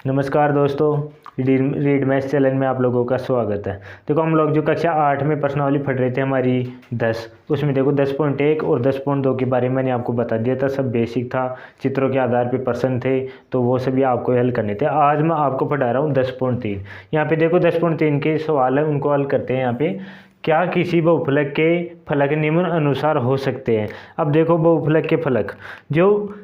नमस्कार दोस्तों, read maths channel में आप लोगों का स्वागत है। देखो हम लोग जो कक्षा 8 में प्रश्नावली पढ़ रहे थे हमारी 10, उसमें देखो 10.1 और 10.2 के बारे में मैंने आपको बता दिया था। सब बेसिक था, चित्रों के आधार पे प्रश्न थे, तो वो सभी आपको हल करने थे। आज मैं आपको पढ़ा रहा हूँ 10.3। यहाँ पे देखो 10.3 के सवाल है, उनको हल करते हैं। यहाँ पे क्या किसी बहुफलक के फलक निम्न अनुसार हो सकते हैं। अब देखो बहुफलक के फलक, जो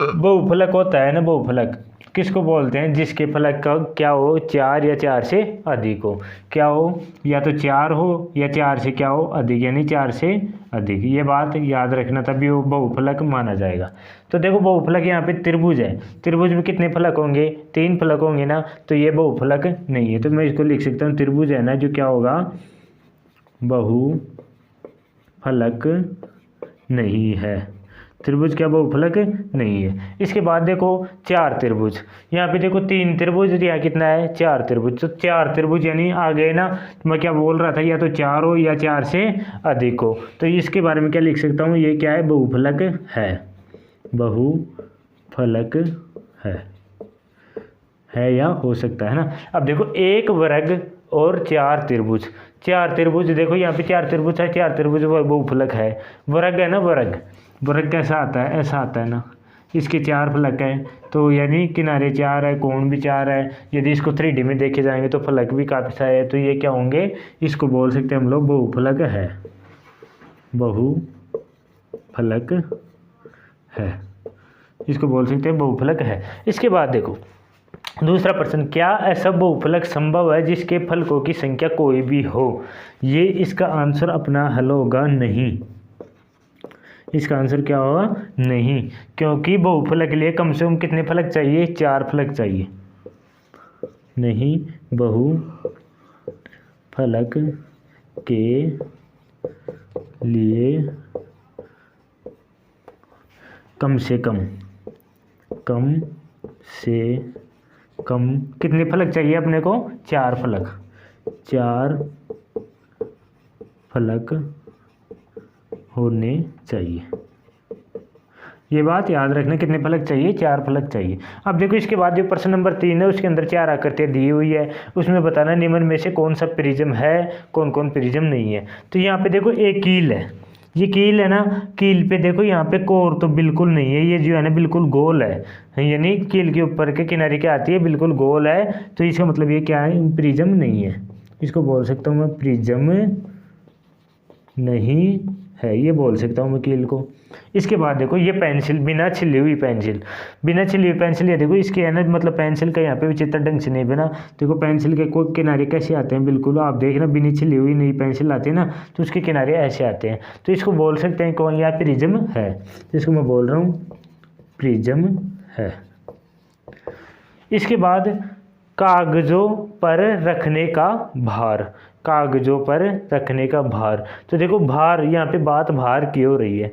बहुफलक होता है ना, बहुफलक किसको बोलते हैं? जिसके फलक का क्या हो, 4 या 4 से अधिक हो। क्या हो, या तो 4 हो या 4 से क्या हो, अधिक, यानी 4 से अधिक। ये बात याद रखना, तभी वो बहुफलक माना जाएगा। तो देखो बहुफलक यहाँ पे त्रिभुज है, त्रिभुज में कितने फलक होंगे? 3 फलक होंगे ना, तो ये बहुफलक नहीं है। तो मैं इसको लिख सकता हूँ, त्रिभुज है ना जो क्या होगा, बहुफलक नहीं है। त्रिभुज क्या बहुफलक नहीं है। इसके बाद देखो 4 त्रिभुज, यहाँ पे देखो 3 त्रिभुज, यहाँ कितना है? 4 त्रिभुज। तो 4 त्रिभुज यानी आ गए ना, मैं क्या बोल रहा था, या तो 4 हो या 4 से अधिक हो। तो इसके बारे में क्या लिख सकता हूँ, ये क्या है? बहुफलक है, बहुफलक है या हो सकता है ना। अब देखो एक वर्ग और 4 त्रिभुज, 4 त्रिभुज देखो यहाँ पे 4 त्रिभुज है, 4 त्रिभुज बहुफलक है। वर्ग है ना, वर्ग, वर्ग कैसा आता है? ऐसा आता है ना। इसके 4 फलक है, तो यानी किनारे 4 है, कोण भी 4 है। यदि इसको 3D में देखे जाएंगे तो फलक भी काफ़ी सारे है। तो ये क्या होंगे? इसको बोल सकते हैं हम लोग बहुफलक है, बहुफलक है, इसको बोल सकते हैं बहुफलक है। इसके बाद देखो दूसरा प्रश्न, क्या ऐसा बहुफलक संभव है जिसके फलकों की संख्या कोई भी हो? ये इसका आंसर अपना हल होगा नहीं। इसका आंसर क्या होगा? नहीं, क्योंकि बहुफलक के लिए कम से कम कितने फलक चाहिए? 4 फलक चाहिए। नहीं, बहुफलक के लिए कम से कम कितने फलक चाहिए अपने को? 4 फलक, 4 फलक होने चाहिए। ये बात याद रखना, कितने फलक चाहिए? 4 फलक चाहिए। अब देखो इसके बाद जो प्रश्न नंबर 3 है, उसके अंदर 4 आकृतियाँ दी हुई है। उसमें बताना निम्न में से कौन सा प्रिज्म है, कौन कौन प्रिज्म नहीं है। तो यहाँ पे देखो एक कील है, ये कील है ना, कील पे देखो यहाँ पे कोर तो बिल्कुल नहीं है, ये जो है ना बिल्कुल गोल है, यानी कील के ऊपर के किनारे क्या आती है? बिल्कुल गोल है। तो इसका मतलब ये क्या है? प्रिज्म नहीं है। इसको बोल सकता हूँ मैं प्रिज्म नहीं है, ये बोल सकता हूँ मैं कील को। इसके बाद देखो ये पेंसिल, बिना छिली हुई पेंसिल, बिना छिली हुई पेंसिल, ये देखो इसके है ना, मतलब पेंसिल का यहाँ पे विचित्र ढंग से नहीं बना। देखो पेंसिल के कोई किनारे कैसे आते हैं, बिल्कुल आप देखना, बिना छिली हुई नई पेंसिल आती है ना, तो उसके किनारे ऐसे आते हैं। तो इसको बोल सकते हैं कौन? या प्रिज्म है। तो इसको मैं बोल रहा हूँ प्रिज्म है। इसके बाद कागजों पर रखने का भार, कागजों पर रखने का भार। तो देखो भार, यहाँ पे बात भार की हो रही है,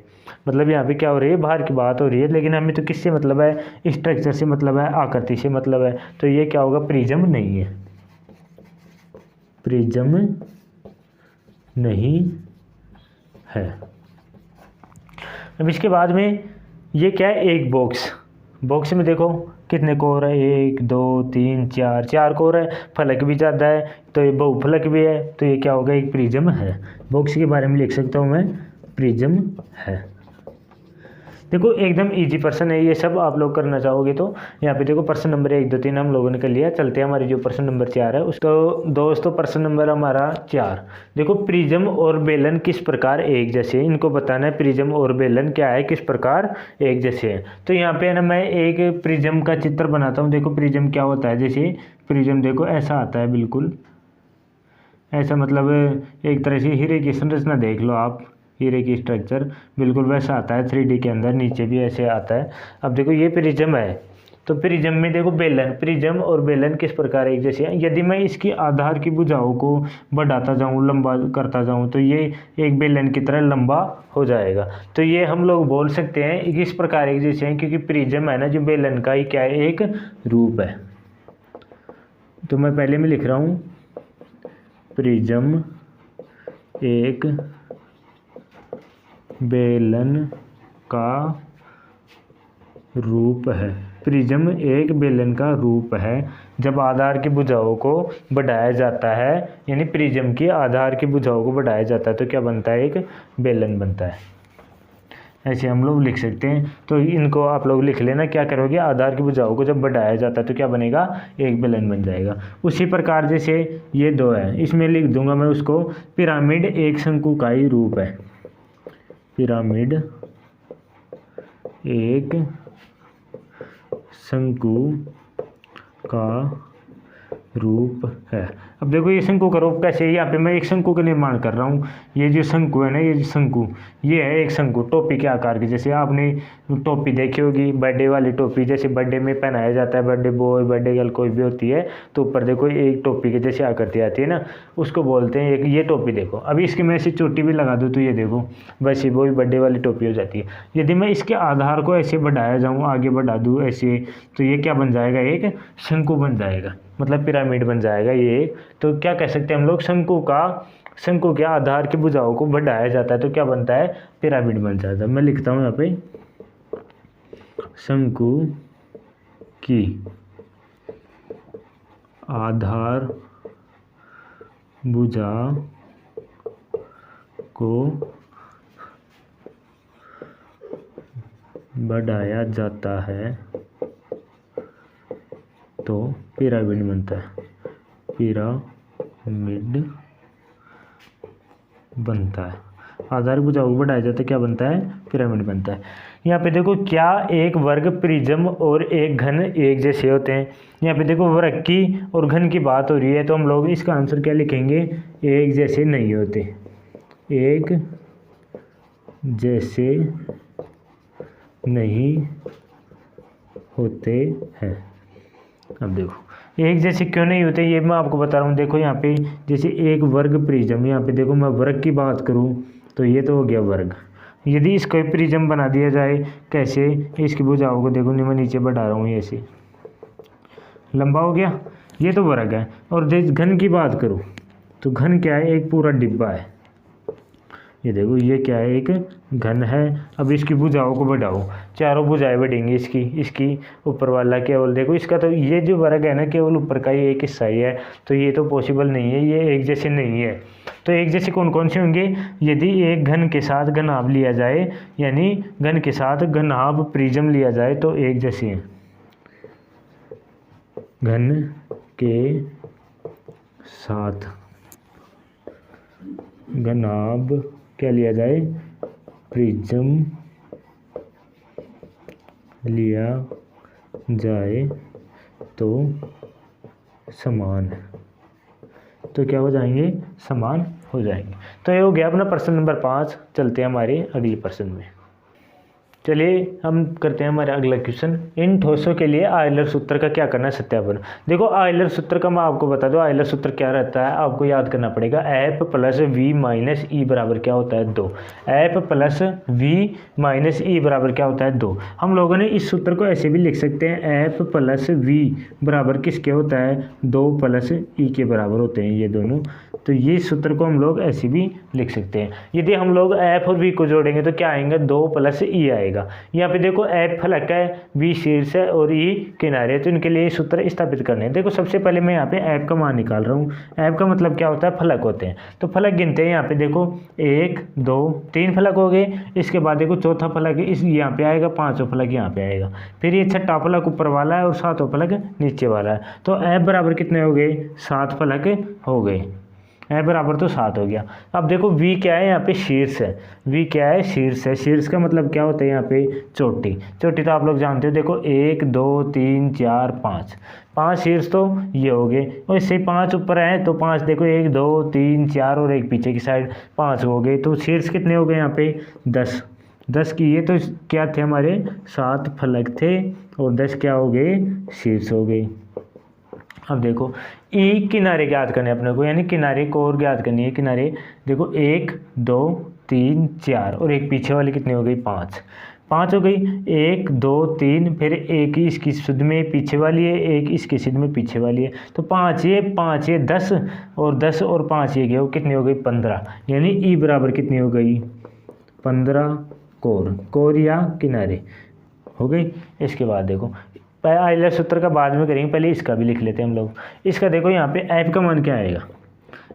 मतलब यहाँ पे क्या हो रही है? भार की बात हो रही है। लेकिन हमें तो किससे मतलब है? स्ट्रक्चर से मतलब है, आकृति से मतलब है। तो ये क्या होगा? प्रिज्म नहीं है, प्रिज्म नहीं है। अब इसके बाद में ये क्या है? एक बॉक्स, बॉक्स में देखो कितने कोर है? 1 2 3 4, 4 कोर है, फलक भी ज़्यादा है, तो ये बहुफलक भी है। तो ये क्या होगा? एक प्रिज्म है। बॉक्स के बारे में लिख सकता हूँ मैं प्रिज्म है। देखो एकदम इजी प्रश्न है, ये सब आप लोग करना चाहोगे तो। यहाँ पे देखो प्रश्न नंबर 1 2 3 हम लोगों ने कर लिया। चलते हैं हमारी जो प्रश्न नंबर 4 है उसको। दोस्तों प्रश्न नंबर हमारा 4, देखो प्रिज्म और बेलन किस प्रकार एक जैसे हैं, इनको बताना है। प्रिज्म और बेलन क्या है, किस प्रकार एक जैसे हैं। तो यहाँ पे है ना, मैं एक प्रिज्म का चित्र बनाता हूँ। देखो प्रिज्म क्या होता है, जैसे प्रिज्म देखो ऐसा आता है, बिल्कुल ऐसा, मतलब एक तरह से हीरे की संरचना देख लो आप, हीरे की स्ट्रक्चर बिल्कुल वैसा आता है 3D के अंदर, नीचे भी ऐसे आता है। अब देखो ये प्रिज्म है, तो प्रिज्म में देखो बेलन, प्रिज्म और बेलन किस प्रकार एक जैसे हैं। यदि मैं इसकी आधार की भुजाओं को बढ़ाता जाऊं, लंबा करता जाऊं, तो ये एक बेलन की तरह लंबा हो जाएगा। तो ये हम लोग बोल सकते हैं किस प्रकार एक जैसे हैं, क्योंकि प्रिज्म है ना जो बेलन का ही क्या है? एक रूप है। तो मैं पहले में लिख रहा हूँ प्रिज्म एक बेलन का रूप है। प्रिज्म एक बेलन का रूप है जब आधार की भुजाओं को बढ़ाया जाता है, यानी प्रिज्म की आधार की भुजाओं को बढ़ाया जाता है तो क्या बनता है, एक बेलन बनता है। ऐसे हम लोग लिख सकते हैं। तो इनको आप लोग लिख लेना, क्या करोगे, आधार की भुजाओं को जब बढ़ाया जाता है तो क्या बनेगा, एक बेलन बन जाएगा। उसी प्रकार जैसे ये 2 है, इसमें लिख दूंगा मैं उसको, पिरामिड एक शंकु का ही रूप है। पिरामिड एक शंकु का रूप है। अब देखो ये शंकु का रूप कैसे है, यहाँ पे मैं एक शंकु का निर्माण कर रहा हूँ। ये जो शंकु है ना, ये जो शंकु, ये है एक शंकु टोपी के आकार की। जैसे आपने टोपी देखी होगी, बर्थडे वाली टोपी, जैसे बर्थडे में पहनाया जाता है, बर्थडे बॉय बर्थडे गर्ल कोई भी होती है, तो ऊपर देखो एक टोपी के जैसे आकृति आती है ना, उसको बोलते हैं एक, ये टोपी देखो। अभी इसकी मैं ऐसी चोटी भी लगा दूँ तो ये देखो वैसे वो भी बर्थडे वाली टोपी हो जाती है। यदि मैं इसके आधार को ऐसे बढ़ाया जाऊँ, आगे बढ़ा दूँ ऐसे, तो ये क्या बन जाएगा, एक शंकु बन जाएगा, मतलब पिरामिड बन जाएगा ये। तो क्या कह सकते हैं हम लोग, शंकु के आधार की भुजाओं को बढ़ाया जाता है तो क्या बनता है, पिरामिड बन जाता है। मैं लिखता हूँ यहाँ पे, शंकु की आधार भुजा को बढ़ाया जाता है तो पिरामिड बनता है, पिरामिड बनता है। आधार भुजाओं को बढ़ाया जाता है, क्या बनता है, पिरामिड बनता है। यहाँ पे देखो, क्या एक वर्ग प्रिज्म और एक घन एक जैसे होते हैं। यहाँ पे देखो वर्ग की और घन की बात हो रही है, तो हम लोग इसका आंसर क्या लिखेंगे, एक जैसे नहीं होते, एक जैसे नहीं होते हैं। अब देखो एक जैसे क्यों नहीं होते, ये मैं आपको बता रहा हूँ। देखो यहाँ पे जैसे एक वर्ग प्रिज्म, यहाँ पे देखो मैं वर्ग की बात करूँ तो ये तो हो गया वर्ग। यदि इसको प्रिज्म बना दिया जाए, कैसे, इसकी भुजाओं को देखो, मैं नीचे बढ़ा रहा हूँ, ऐसे लंबा हो गया, ये तो वर्ग है। और घन की बात करूँ तो घन क्या है, एक पूरा डिब्बा है। ये देखो ये क्या है, एक घन है। अब इसकी भुजाओं को बढ़ाओ, चारों भुजाएं बढ़ेंगी इसकी ऊपर वाला केवल देखो, इसका तो ये जो वर्ग है ना, केवल ऊपर का ही एक हिस्सा ही है, तो ये तो पॉसिबल नहीं है, ये एक जैसे नहीं है। तो एक जैसे कौन कौन से होंगे, यदि एक घन के साथ घनाभ लिया जाए, यानी घन के साथ घनाभ प्रिज्म लिया जाए तो एक जैसे हैं। घन के साथ घनाभ क्या लिया जाए, प्रिज्म लिया जाए तो समान, तो क्या हो जाएंगे, समान हो जाएंगे। तो ये हो गया अपना प्रश्न नंबर 5। चलते हैं हमारे अगले प्रश्न में। चलिए हम करते हैं हमारा अगला क्वेश्चन। इन ठोसों के लिए आयलर सूत्र का क्या करना है, सत्यापन। देखो आयलर सूत्र का मैं आपको बता दूं, आयलर सूत्र क्या रहता है, आपको याद करना पड़ेगा। एफ प्लस वी माइनस ई बराबर क्या होता है, 2। एफ प्लस वी माइनस ई बराबर क्या होता है, 2। हम लोगों ने इस सूत्र को ऐसे भी लिख सकते हैं, एफ प्लस वी बराबर किसके होता है, 2 प्लस ई के बराबर होते हैं ये दोनों। तो ये सूत्र को हम लोग ऐसे भी लिख सकते हैं। यदि हम लोग एफ और वी को जोड़ेंगे तो क्या आएंगे, 2 प्लस ई आएगा। यहाँ पे देखो एफ फलक है, वी शीर्ष है और ई किनारे है, तो इनके लिए सूत्र स्थापित करने हैं। देखो सबसे पहले मैं यहाँ पे एफ का मान निकाल रहा हूँ। एफ का मतलब क्या होता है, फलक होते हैं। तो फलक गिनते हैं, यहाँ पे देखो 1 2 3 फलक हो गए। इसके बाद देखो चौथा फलक इस यहाँ पे आएगा, 5वां फलक यहाँ पे आएगा, फिर ये 6ठा फलक ऊपर वाला है और 7वां फलक नीचे वाला है। तो एफ बराबर कितने हो गए, 7 फलक हो गए। ए बराबर तो 7 हो गया। अब देखो वी क्या है, यहाँ पे शीर्ष है। वी क्या है, शीर्ष है। शीर्ष का मतलब क्या होता है, यहाँ पे चोटी। चोटी तो आप लोग जानते हो, देखो 1 2 3 4 5 शीर्ष तो ये हो गए, और इससे 5 ऊपर है तो 5 देखो 1 2 3 4 और एक पीछे की साइड 5 हो गए। तो शीर्ष कितने हो गए यहाँ पे, 10 की। ये तो क्या थे हमारे 7 फलक थे और 10 क्या हो गए, शीर्ष हो गए। अब देखो ई किनारे ज्ञात करने अपने को, यानी किनारे को और ज्ञात करनी है। किनारे देखो 1 2 3 4 और एक पीछे वाली कितनी हो गई, 5 हो गई। 1 2 3 फिर एक ही इसकी सुध में पीछे वाली है, एक इसकी सुध में पीछे वाली है। तो 5 ये 10 और 10 और 5 ये गए, वो कितनी हो गई, 15। यानी ई बराबर कितनी हो गई, 15 कोर या किनारे हो गई। इसके बाद देखो आइलर सूत्र का बाद में करेंगे, पहले इसका भी लिख लेते हैं हम लोग। इसका देखो यहाँ पे ऐप का मान क्या आएगा,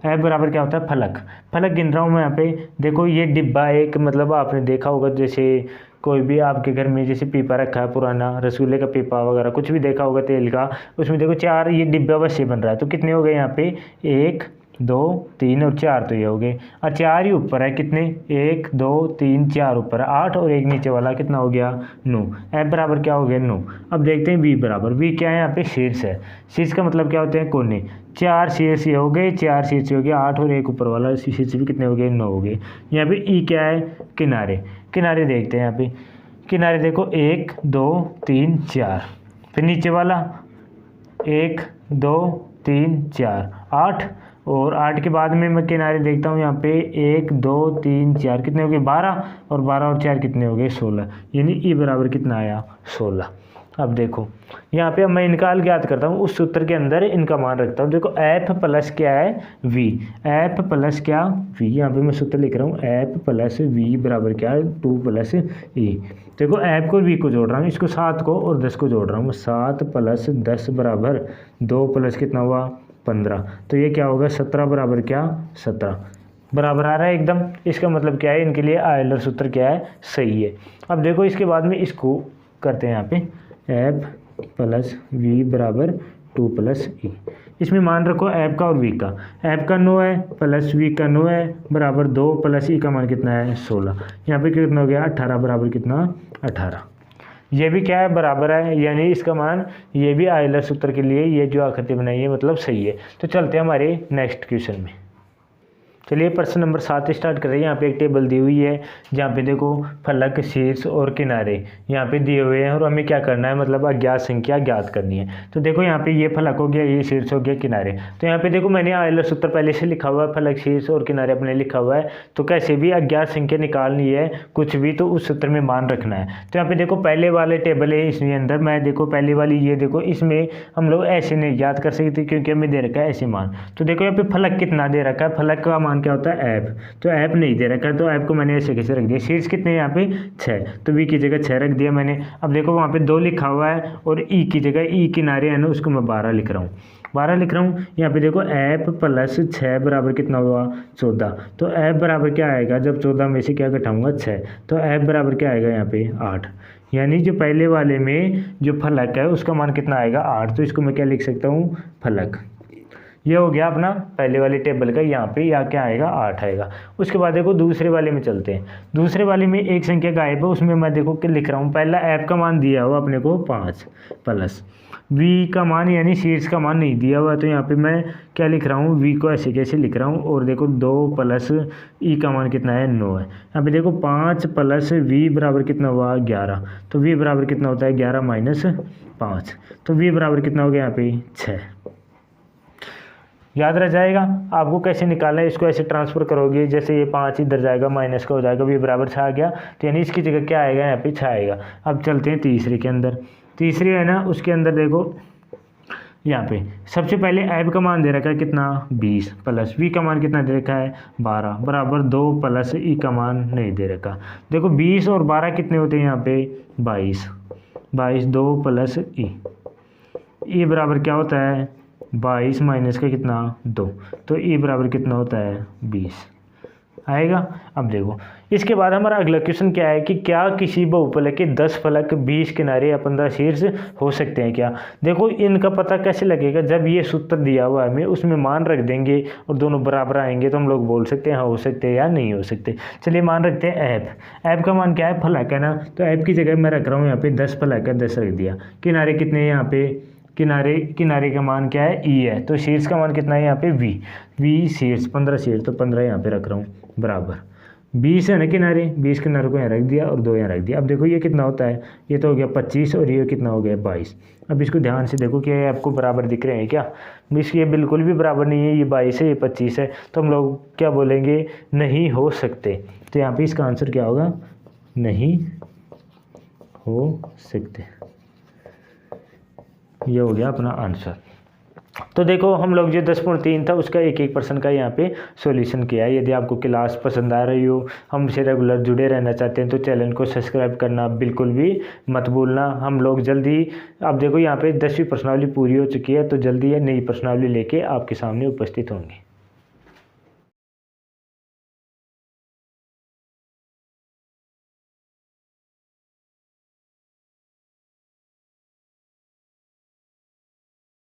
ऐप बराबर क्या होता है फलक। फलक गिन रहा हूँ मैं यहाँ पे, देखो ये डिब्बा एक, मतलब आपने देखा होगा जैसे कोई भी आपके घर में जैसे पीपा रखा है पुराना, रसगुल्ले का पीपा वगैरह कुछ भी देखा होगा तेल का, उसमें देखो 4 ये डिब्बा वैसे बन रहा है। तो कितने हो गए यहाँ पे 1 2 3 और 4, तो ये हो गए। और 4 ही ऊपर है, कितने 1 2 3 4 ऊपर है 8 और एक नीचे वाला कितना हो गया 9। एफ बराबर क्या हो गया 9। अब देखते हैं वी बराबर, वी क्या है यहाँ पे शीर्ष है। शीर्ष का मतलब क्या होते हैं कोने। 4 शीर्ष ये हो गए, 4 शीर्ष हो गया 8 और एक ऊपर वाला शीर्ष भी कितने हो गए 9 हो गए। यहाँ पे ई क्या है किनारे। किनारे देखते हैं यहाँ पे, किनारे देखो 1 2 3 4, फिर नीचे वाला 1 2 3 4 8, और 8 के बाद में मैं किनारे देखता हूँ यहाँ पे 1 2 3 4 कितने हो गए 12, और 12 और 4 कितने हो गए 16, यानी ई बराबर कितना आया 16। अब देखो यहाँ पे अब मैं इनका हल ज्ञात करता हूँ, उस सूत्र के अंदर इनका मान रखता हूँ। देखो एफ प्लस क्या है वी, एफ प्लस क्या वी, यहाँ पे मैं सूत्र लिख रहा हूँ एफ प्लस वी बराबर क्या है 2 प्लस ई। देखो एफ को वी को जोड़ रहा हूँ, इसको 7 को और 10 को जोड़ रहा हूँ, 7 प्लस 10 बराबर 2 प्लस कितना हुआ 15, तो ये क्या होगा 17 बराबर क्या 17 बराबर आ रहा है एकदम। इसका मतलब क्या है, इनके लिए आयलर सूत्र क्या है सही है। अब देखो इसके बाद में इसको करते हैं यहाँ पे एफ प्लस वी बराबर 2 प्लस ई। इसमें मान रखो ऐप का और वी का, ऐप का 9 है प्लस वी का 9 है बराबर 2 प्लस ई का मान कितना है 16। यहाँ पे कितना हो गया 18 बराबर कितना 18। ये भी क्या है बराबर है, यानी इसका मान ये भी आयलर सूत्र के लिए ये जो आकृति बनाई है मतलब सही है। तो चलते हैं हमारे नेक्स्ट क्वेश्चन में। चलिए प्रश्न नंबर 7 स्टार्ट कर रहे हैं। यहाँ पे एक टेबल दी हुई है जहाँ पे देखो फलक शीर्ष और किनारे यहाँ पे दिए हुए हैं और हमें क्या करना है मतलब अज्ञात संख्या ज्ञात करनी है। तो देखो यहाँ पे ये फलक हो गया, ये शीर्ष हो गया, किनारे। तो यहाँ पे देखो मैंने आयलर सूत्र पहले से लिखा हुआ है, फलक शीर्ष और किनारे अपने लिखा हुआ है। तो कैसे भी अज्ञात संख्या निकालनी है कुछ भी तो उस सूत्र में मान रखना है। तो यहाँ पे देखो पहले वाले टेबल है इसमें अंदर, मैं देखो पहली वाली ये देखो इसमें हम लोग ऐसे नहीं ज्ञात कर सकते क्योंकि हमें दे रखा है ऐसे मान। तो देखो यहाँ पे फलक कितना दे रखा है, फलक का मान क्या होता है ऐप, तो ऐप नहीं दे रखा है तो ऐप को मैंने ऐसे कैसे रख दिया। शीर्ष कितने यहाँ पे 6, तो वी की जगह 6 रख दिया मैंने। अब देखो वहाँ पे 2 लिखा हुआ है और ई की जगह ई किनारे है ना उसको मैं 12 लिख रहा हूँ, 12 लिख रहा हूँ। यहाँ पे देखो ऐप प्लस 6 बराबर कितना हुआ 14, तो ऐप बराबर क्या आएगा जब 14 में से क्या घटाऊंगा 6, तो ऐप बराबर क्या आएगा यहाँ पे 8। यानी जो पहले वाले में जो फलक है उसका मान कितना आएगा 8, तो इसको मैं क्या लिख सकता हूँ फलक। ये हो गया अपना पहले वाले टेबल का, यहाँ पे या क्या आएगा 8 आएगा। उसके बाद देखो दूसरे वाले में चलते हैं। दूसरे वाले में एक संख्या गायब है, उसमें मैं देखो कि लिख रहा हूँ पहला ऐप का मान दिया हुआ अपने को 5 प्लस वी का मान यानी शीर्ष का मान नहीं दिया हुआ, तो यहाँ पे मैं क्या लिख रहा हूँ वी को ऐसे कैसे लिख रहा हूँ। और देखो 2 प्लस ई का मान कितना है 9 है। यहाँ पे देखो 5 प्लस वी बराबर कितना हुआ 11, तो वी बराबर कितना होता है 11 माइनस 5, तो वी बराबर कितना हो गया यहाँ पे 6। याद रह जाएगा आपको कैसे निकालना है, इसको ऐसे ट्रांसफर करोगे जैसे ये 5 इधर जाएगा माइनस का हो जाएगा, वी बराबर 6 आ गया, तो यानी इसकी जगह क्या आएगा यहाँ पे 6 आएगा। अब चलते हैं तीसरे के अंदर। तीसरी है ना उसके अंदर देखो यहाँ पे सबसे पहले ऐप का मान दे रखा है कितना 20 प्लस वी का मान कितना दे रखा है 12 बराबर 2 प्लस ई का मान नहीं दे रखा। देखो 20 और 12 कितने होते हैं यहाँ पे 22, 2 प्लस ई बराबर क्या होता है 22 माइनस का कितना 2, तो ई बराबर कितना होता है 20 आएगा। अब देखो इसके बाद हमारा अगला क्वेश्चन क्या है कि क्या किसी बहुफलक के 10 फलक 20 किनारे या 15 शीर्ष हो सकते हैं क्या। देखो इनका पता कैसे लगेगा, जब ये सूत्र दिया हुआ है हमें उसमें मान रख देंगे और दोनों बराबर आएंगे तो हम लोग बोल सकते हैं हाँ हो सकते हैं या नहीं हो सकते। चलिए मान रखते हैं ऐप का मान क्या है फलक है ना, तो ऐप की जगह मैं रख रहा हूँ यहाँ पे 10 फलक है 10 रख दिया। किनारे कितने हैं यहाँ पे किनारे का मान क्या है ई है, तो शीर्ष का मान कितना है यहाँ पे वी शीर्ष 15 शीर्ष, तो 15 यहाँ पे रख रहा हूँ बराबर 20 है ना किनारे, 20 किनारे को यहाँ रख दिया और 2 यहाँ रख दिया। अब देखो ये कितना होता है, ये तो हो गया 25 और ये कितना हो गया 22। अब इसको ध्यान से देखो कि ये आपको बराबर दिख रहे हैं क्या, ये बिल्कुल भी बराबर नहीं है, ये 22 है ये 25 है, तो हम लोग क्या बोलेंगे नहीं हो सकते। तो यहाँ पे इसका आंसर क्या होगा नहीं हो सकते, ये हो गया अपना आंसर। तो देखो हम लोग जो 10.3 था उसका एक प्रश्न का यहाँ पे सॉल्यूशन किया है। यदि आपको क्लास पसंद आ रही हो, हमसे रेगुलर जुड़े रहना चाहते हैं तो चैनल को सब्सक्राइब करना बिल्कुल भी मत भूलना। हम लोग जल्दी, अब देखो यहाँ पे 10वीं प्रश्नावली पूरी हो चुकी है, तो जल्दी नई प्रश्नावली लेके आपके सामने उपस्थित होंगे।